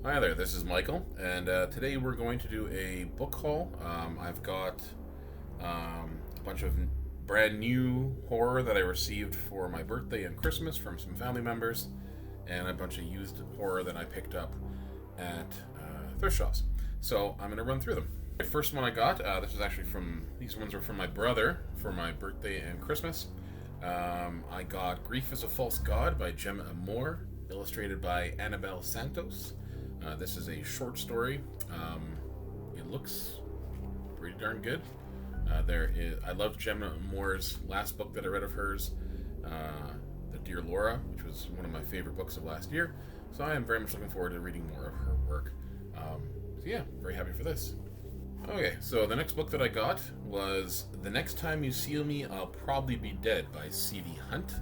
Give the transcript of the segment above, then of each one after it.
Hi there, this is Michael, and today we're going to do a book haul. I've got a bunch of brand new horror that I received for my birthday and Christmas from some family members, and a bunch of used horror that I picked up at thrift shops. So I'm going to run through them. The first one I got, these ones were from my brother for my birthday and Christmas. I got Grief is a False God by Gemma Amor, illustrated by Annabelle Santos. This is a short story. It looks pretty darn good. I loved Gemma Moore's last book that I read of hers, The Dear Laura, which was one of my favorite books of last year. So I am very much looking forward to reading more of her work. Very happy for this. Okay, so the next book that I got was The Next Time You See Me, I'll Probably Be Dead by C.V. Hunt.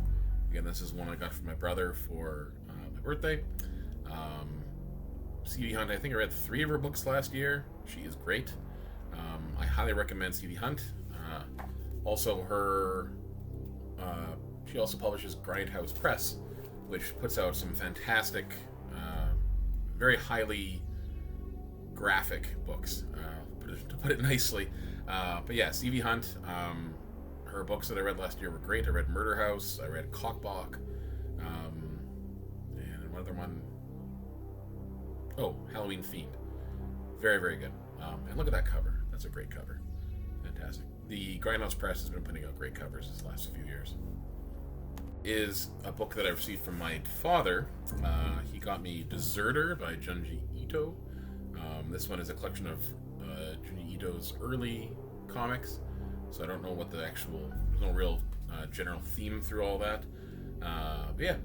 Again, this is one I got from my brother for my birthday. C.V. Hunt, I think I read 3 of her books last year. She is great. I highly recommend C.V. Hunt. She also publishes Grindhouse Press, which puts out some fantastic, very highly graphic books, to put it nicely. But yeah, C.V. Hunt, her books that I read last year were great. I read Murder House, I read Cockblock, and one other one. Oh, Halloween Fiend. Very, very good. And look at that cover. That's a great cover. Fantastic. The Grindhouse Press has been putting out great covers this last few years. Is a book that I received from my father. He got me Deserter by Junji Ito. This one is a collection of Junji Ito's early comics, so I don't know what there's no real general theme through all that. But yeah,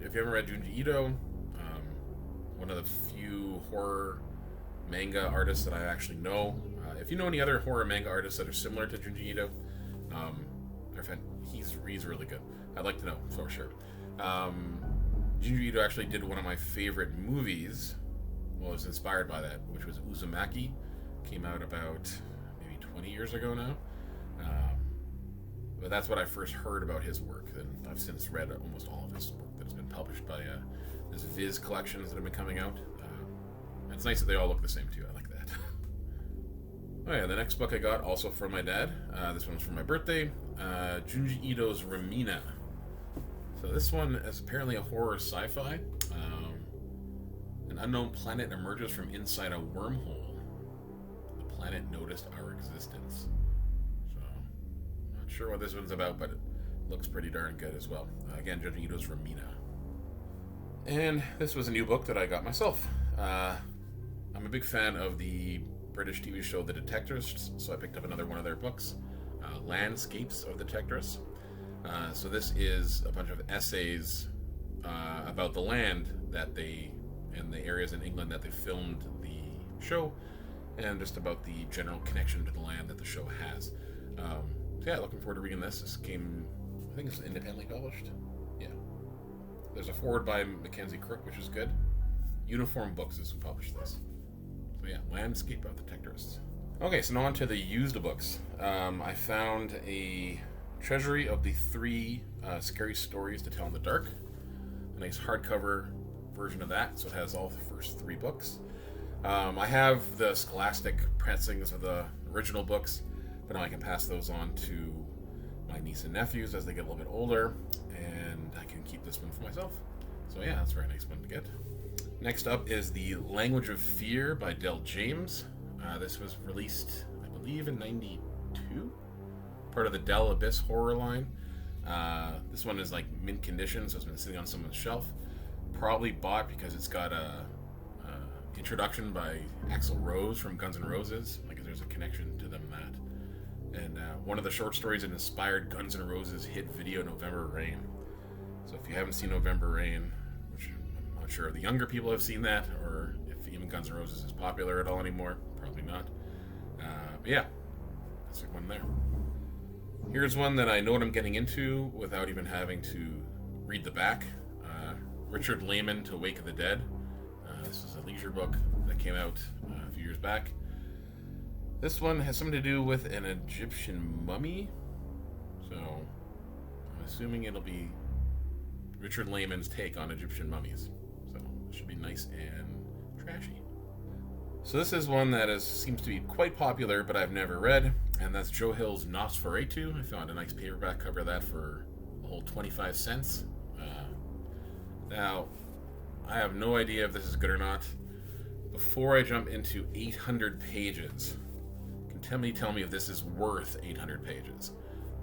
if you haven't read Junji Ito, one of the few horror manga artists that I actually know. If you know any other horror manga artists that are similar to Junji Ito, he's really good. I'd like to know for sure. Junji Ito actually did one of my favorite movies. Well, it was inspired by that, which was Uzumaki. Came out about maybe 20 years ago now. But that's when I first heard about his work, and I've since read almost all of his work that has been published by this Viz collections that have been coming out. It's nice that they all look the same too. I like that. Oh yeah, the next book I got also from my dad. This one was for my birthday. Junji Ito's Romina. So this one is apparently a horror sci-fi. An unknown planet emerges from inside a wormhole. The planet noticed our existence. So, I'm not sure what this one's about, but it looks pretty darn good as well. Again, Junji Ito's Romina. And this was a new book that I got myself. I'm a big fan of the British TV show The Detectors, so I picked up another one of their books, Landscapes of the Detectors. So this is a bunch of essays about the land and the areas in England that they filmed the show, and just about the general connection to the land that the show has. Looking forward to reading this. This came, I think it's independently published. Yeah. There's a foreword by Mackenzie Crook, which is good. Uniform Books is who published this. So yeah, Landscape of the Detectors. Okay, so now on to the used books. I found a treasury of the 3 scary stories to tell in the dark. A nice hardcover version of that, so it has all the first 3 books. I have the Scholastic pressings of the original books, but now I can pass those on to my niece and nephews as they get a little bit older, and I can keep this one for myself. So yeah, that's a very nice one to get. Next up is The Language of Fear by Del James. This was released, I believe, in 92? Part of the Del Abyss horror line. This one is like mint condition, so it's been sitting on someone's shelf. Probably bought because it's got a introduction by Axl Rose from Guns N' Roses. Like there's a connection to them that. And one of the short stories that inspired Guns N' Roses hit video November Rain. So if you haven't seen November Rain, which I'm not sure if the younger people have seen that, or if even Guns N' Roses is popular at all anymore, probably not. But yeah, that's the one there. Here's one that I know what I'm getting into without even having to read the back. Richard Lehman to Wake of the Dead. This is a leisure book that came out a few years back. This one has something to do with an Egyptian mummy, so I'm assuming it'll be Richard Lehman's take on Egyptian mummies. So it should be nice and trashy. So this is one that seems to be quite popular, but I've never read, and that's Joe Hill's Nosferatu. I found a nice paperback cover of that for a whole 25 cents. Now, I have no idea if this is good or not. Before I jump into 800 pages, tell me if this is worth 800 pages,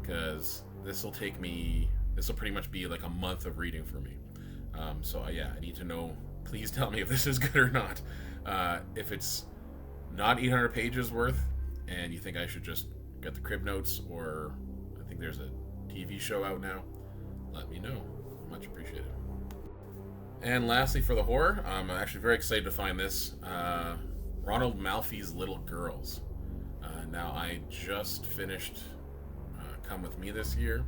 because this will pretty much be like a month of reading for me. So yeah, I need to know. Please tell me if this is good or not. If it's not 800 pages worth, and you think I should just get the crib notes, or I think there's a TV show out now, let me know. Much appreciated. And lastly, for the horror, I'm actually very excited to find this. Ronald Malfi's Little Girls. Now, I just finished Come With Me this year,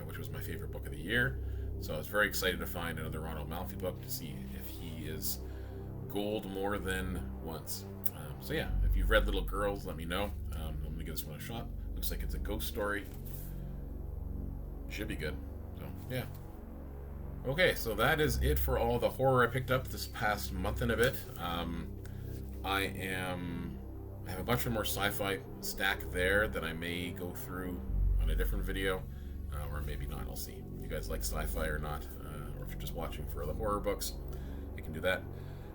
which was my favorite book of the year. So I was very excited to find another Ronald Malfi book to see if he is gold more than once. So yeah, if you've read Little Girls, let me know. I'm going to give this one a shot. Looks like it's a ghost story. Should be good. So yeah. Okay, so that is it for all the horror I picked up this past month and a bit. I have a bunch of more sci-fi stack there that I may go through on a different video, or maybe not. I'll see if you guys like sci-fi or not, or if you're just watching for the horror books, you can do that.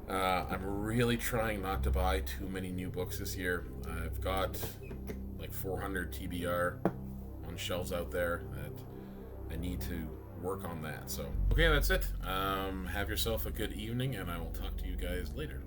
I'm really trying not to buy too many new books this year. I've got like 400 TBR on shelves out there that I need to work on that. So, okay, that's it. Have yourself a good evening, and I will talk to you guys later.